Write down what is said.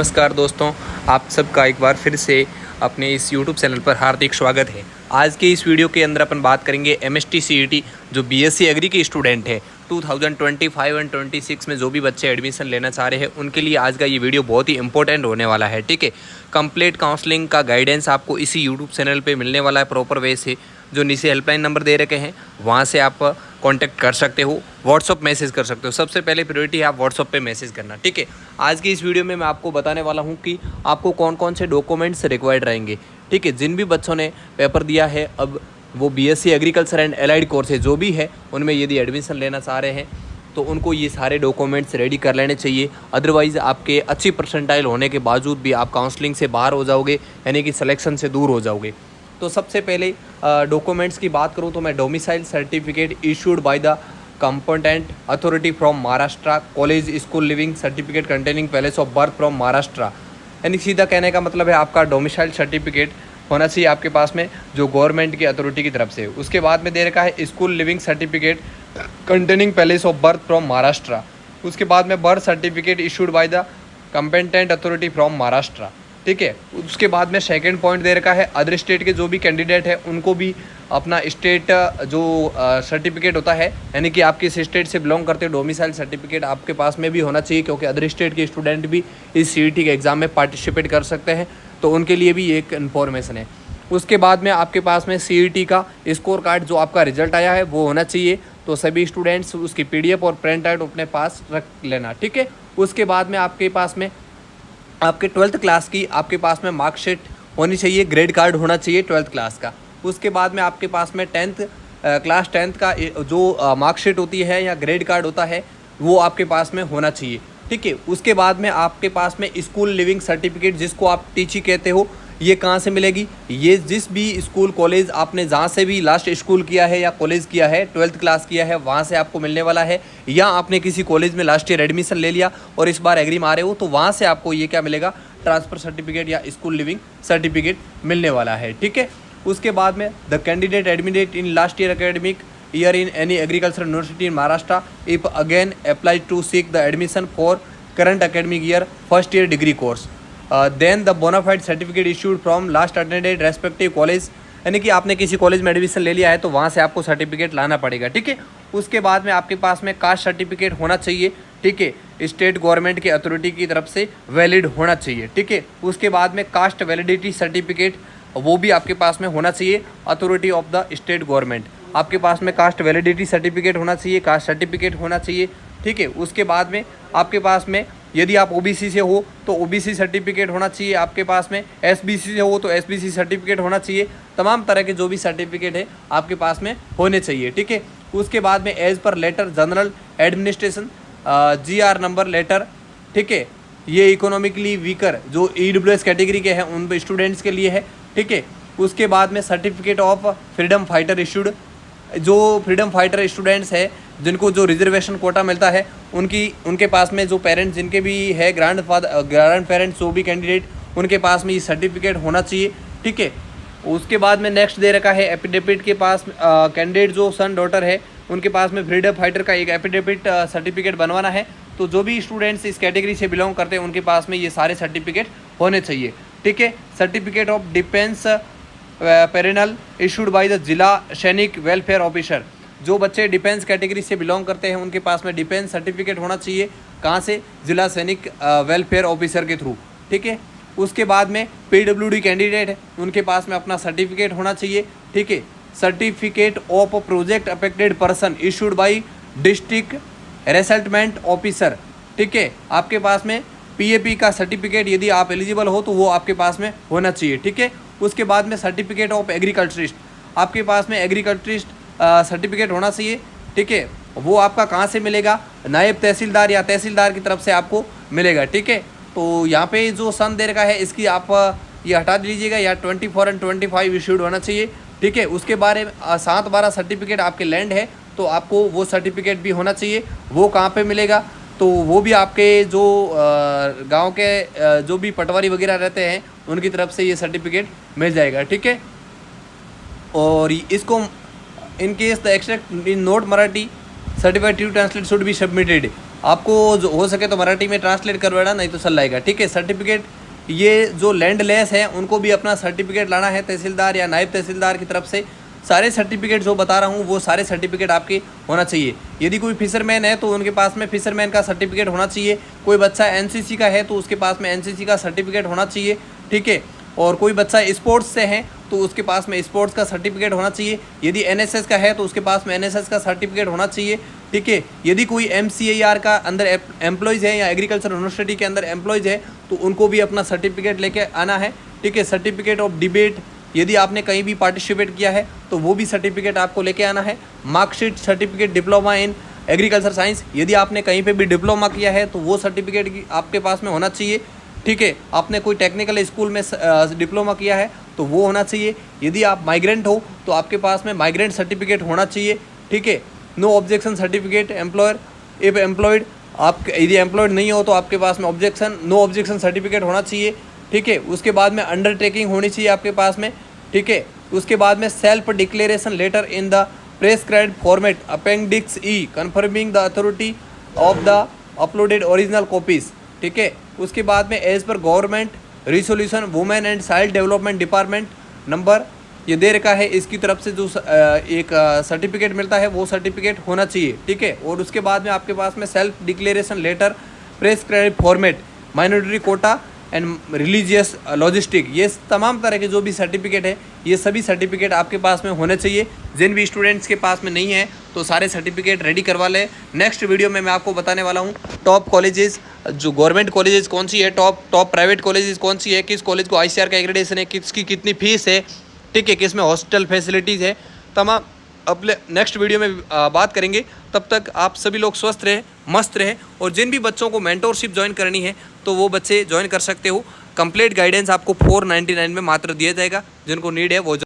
नमस्कार दोस्तों, आप सबका एक बार फिर से अपने इस YouTube चैनल पर हार्दिक स्वागत है। आज के इस वीडियो के अंदर अपन बात करेंगे MST CET जो BSc एग्री के स्टूडेंट है 2025 एंड 26 में जो भी बच्चे एडमिशन लेना चाह रहे हैं उनके लिए आज का ये वीडियो बहुत ही इंपॉर्टेंट होने वाला है। ठीक है, कंप्लीट काउंसलिंग का गाइडेंस आपको इसी YouTube चैनल पे मिलने वाला है प्रॉपर वे से। जो नीचे हेल्पलाइन नंबर दे रखे हैं वहाँ से आप कांटेक्ट कर सकते हो, व्हाट्सअप मैसेज कर सकते हो। सबसे पहले प्रायोरिटी है आप व्हाट्सअप पे मैसेज करना। ठीक है, आज की इस वीडियो में मैं आपको बताने वाला हूँ कि आपको कौन कौन से डॉक्यूमेंट्स रिक्वायर्ड रहेंगे। ठीक है, जिन भी बच्चों ने पेपर दिया है, अब वो BSc agriculture and allied course है जो भी है, उनमें यदि एडमिशन लेना चाह रहे हैं तो उनको ये सारे डॉक्यूमेंट्स रेडी कर लेने चाहिए। अदरवाइज़ आपके अच्छी परसेंटाइल होने के बावजूद भी आप काउंसलिंग से बाहर हो जाओगे, यानी कि सिलेक्शन से दूर हो जाओगे। तो सबसे पहले डॉक्यूमेंट्स की बात करूं तो मैं domicile certificate issued by the competent authority from Maharashtra, college school leaving certificate containing place of birth from Maharashtra, यानी सीधा कहने का मतलब है आपका डोमिसाइल सर्टिफिकेट होना चाहिए आपके पास में जो गवर्नमेंट की अथॉरिटी की तरफ से। उसके बाद में दे रखा है school leaving certificate containing place of birth from Maharashtra. उसके बाद में birth certificate issued by the competent authority from Maharashtra. ठीक है, उसके बाद में सेकंड पॉइंट दे रखा है अदर स्टेट के जो भी कैंडिडेट है उनको भी अपना स्टेट जो सर्टिफिकेट होता है, यानी कि आप किस स्टेट से बिलोंग करते हो, डोमिसाइल सर्टिफिकेट आपके पास में भी होना चाहिए, क्योंकि अदर स्टेट के स्टूडेंट भी इस CET के एग्ज़ाम में पार्टिसिपेट कर सकते हैं, तो उनके लिए भी एक इन्फॉर्मेशन है। उसके बाद में आपके पास में CET का स्कोर कार्ड जो आपका रिजल्ट आया है वो होना चाहिए, तो सभी स्टूडेंट्स उसकी PDF और प्रिंट आउट अपने पास रख लेना। ठीक है, उसके बाद में आपके पास में आपके 12th क्लास की आपके पास में मार्कशीट होनी चाहिए, ग्रेड कार्ड होना चाहिए 12th क्लास का। उसके बाद में आपके पास में क्लास 10th का जो मार्कशीट होती है या ग्रेड कार्ड होता है वो आपके पास में होना चाहिए। ठीक है, उसके बाद में आपके पास में स्कूल लिविंग सर्टिफिकेट जिसको आप टीची कहते हो, ये कहाँ से मिलेगी? ये जिस भी स्कूल कॉलेज आपने जहाँ से भी लास्ट स्कूल किया है या कॉलेज किया है, 12th क्लास किया है, वहाँ से आपको मिलने वाला है, या आपने किसी कॉलेज में लास्ट ईयर एडमिशन ले लिया और इस बार एग्री में आ रहे हो तो वहाँ से आपको ये क्या मिलेगा? ट्रांसफ़र सर्टिफिकेट या स्कूल लिविंग सर्टिफिकेट मिलने वाला है। ठीक है, उसके बाद में the candidate admitted in last year academic year in any agriculture university in Maharashtra if again apply to seek the admission for current academic year first year degree course then the bonafide certificate issued from last attended respective college, यानी कि आपने किसी college में admission ले लिया है तो वहाँ से आपको सर्टिफिकेट लाना पड़ेगा। ठीक है, उसके बाद में आपके पास में कास्ट सर्टिफिकेट होना चाहिए। ठीक है, स्टेट गवर्नमेंट की अथॉरिटी की तरफ से वैलिड होना चाहिए। ठीक है, उसके बाद में कास्ट वैलिडिटी सर्टिफिकेट वो भी आपके पास में होना चाहिए, authority of the state government. आपके पास में कास्ट वैलिडिटी सर्टिफिकेट होना चाहिए, कास्ट सर्टिफिकेट होना चाहिए। ठीक है, उसके बाद में आपके पास में यदि आप OBC से हो तो OBC सर्टिफिकेट होना चाहिए आपके पास में, SBC से हो तो SBC सर्टिफिकेट होना चाहिए। तमाम तरह के जो भी सर्टिफिकेट है आपके पास में होने चाहिए। ठीक है, उसके बाद में as per letter general administration GR number letter. ठीक है, ये इकोनॉमिकली वीकर जो EWS कैटेगरी के हैं उन स्टूडेंट्स के लिए है। ठीक है, उसके बाद में certificate of freedom fighter issued, जो फ्रीडम फाइटर स्टूडेंट्स है जिनको जो रिजर्वेशन कोटा मिलता है उनके पास में जो पेरेंट्स जिनके भी है ग्रैंड पेरेंट्स जो भी कैंडिडेट उनके पास में ये सर्टिफिकेट होना चाहिए। ठीक है, उसके बाद में नेक्स्ट दे रखा है एफिडेविट के पास कैंडिडेट जो सन डॉटर है उनके पास में फ्रीडम फाइटर का एक एफिडेविट सर्टिफिकेट बनवाना है। तो जो भी स्टूडेंट्स इस कैटेगरी से बिलोंग करते हैं उनके पास में ये सारे सर्टिफिकेट होने चाहिए। ठीक है, certificate of defence personnel issued by the Zila Sainik welfare officer, जो बच्चे डिफेंस कैटेगरी से बिलोंग करते हैं उनके पास में डिफेंस सर्टिफिकेट होना चाहिए। कहाँ से? जिला सैनिक वेलफेयर ऑफिसर के थ्रू। ठीक है, उसके बाद में PWD कैंडिडेट है उनके पास में अपना सर्टिफिकेट होना चाहिए। ठीक है, certificate of project affected person issued by district resettlement officer. ठीक है, आपके पास में PAP का सर्टिफिकेट यदि आप एलिजिबल हो तो वो आपके पास में होना चाहिए। ठीक है, उसके बाद में सर्टिफिकेट ऑफ एग्रीकल्चरिस्ट, आपके पास में एग्रीकल्चरिस्ट सर्टिफिकेट होना चाहिए। ठीक है, वो आपका कहाँ से मिलेगा? नायब तहसीलदार या तहसीलदार की तरफ से आपको मिलेगा। ठीक है, तो यहाँ पे जो सन दे रखा है इसकी आप ये हटा दीजिएगा, या 24 एंड 25 इशूड होना चाहिए। ठीक है, उसके बारे में 7/12 सर्टिफिकेट आपके लैंड है तो आपको वो सर्टिफिकेट भी होना चाहिए। वो कहाँ पे मिलेगा? तो वो भी आपके जो गांव के जो भी पटवारी वगैरह रहते हैं उनकी तरफ से ये सर्टिफिकेट मिल जाएगा। ठीक है, और in case the extract in note Marathi certified true translate should be submitted, आपको जो हो सके तो मराठी में ट्रांसलेट करवाना, नहीं तो चल जाएगा, ठीक है। सर्टिफिकेट ये जो लैंड लेस है उनको भी अपना सर्टिफिकेट लाना है तहसीलदार या नायब तहसीलदार की तरफ से। सारे सर्टिफिकेट जो बता रहा हूँ वो सारे सर्टिफिकेट आपके होना चाहिए। यदि कोई फिशरमैन है तो उनके पास में फिशरमैन का सर्टिफिकेट होना चाहिए। कोई बच्चा एनसीसी का है तो उसके पास में एनसीसी का सर्टिफिकेट होना चाहिए, ठीक है। और कोई बच्चा स्पोर्ट्स से है तो उसके पास में स्पोर्ट्स का सर्टिफिकेट होना चाहिए। यदि एनएसएस का है तो उसके पास में एनएसएस का सर्टिफिकेट होना चाहिए, ठीक है। यदि कोई एमसीआईआर का अंदर एम्प्लॉयज़ है या एग्रीकल्चर यूनिवर्सिटी के अंदर एम्प्लॉयज़ है तो उनको भी अपना सर्टिफिकेट लेके आना है, ठीक है। सर्टिफिकेट ऑफ डिबेट, यदि आपने कहीं भी पार्टिसिपेट किया है तो वो भी सर्टिफिकेट आपको लेके आना है। Marksheet certificate diploma in agriculture science, यदि आपने कहीं पे भी डिप्लोमा किया है तो वो सर्टिफिकेट आपके पास में होना चाहिए, ठीक है। आपने कोई टेक्निकल स्कूल में डिप्लोमा किया है तो वो होना चाहिए। यदि आप माइग्रेंट हो तो आपके पास में माइग्रेंट सर्टिफिकेट होना चाहिए, ठीक है। No objection certificate employer if employed, आप यदि एम्प्लॉयड नहीं हो तो आपके पास में नो ऑब्जेक्शन सर्टिफिकेट होना चाहिए, ठीक है। उसके बाद में अंडरटेकिंग होनी चाहिए आपके पास में, ठीक है। उसके बाद में self declaration letter in the prescribed format appendix E confirming the authority of the uploaded original copies, ठीक है। उसके बाद में as per government resolution women and child development department number ये दे रखा है, इसकी तरफ से जो एक सर्टिफिकेट मिलता है वो सर्टिफिकेट होना चाहिए, ठीक है। और उसके बाद में आपके पास में self declaration letter prescribed format minority quota and religious logistic, ये तमाम तरह के जो भी सर्टिफिकेट है ये सभी सर्टिफिकेट आपके पास में होने चाहिए। जिन भी स्टूडेंट्स के पास में नहीं है तो सारे सर्टिफिकेट रेडी करवा लें। नेक्स्ट वीडियो में मैं आपको बताने वाला हूँ टॉप कॉलेजेस, जो गवर्नमेंट कॉलेजेस कौन सी है, टॉप प्राइवेट कॉलेजेस कौन सी है, किस कॉलेज को आईसीआर का एक्रेडिटेशन है, किसकी कितनी फीस है, ठीक है, किस में हॉस्टल फैसिलिटीज़ है, तमाम अपने नेक्स्ट वीडियो में बात करेंगे। तब तक आप सभी लोग स्वस्थ रहें, मस्त रहें। और जिन भी बच्चों को मेंटोरशिप ज्वाइन करनी है तो वो बच्चे ज्वाइन कर सकते हो। कंप्लीट गाइडेंस आपको 499 में मात्र दिया जाएगा। जिनको नीड है वो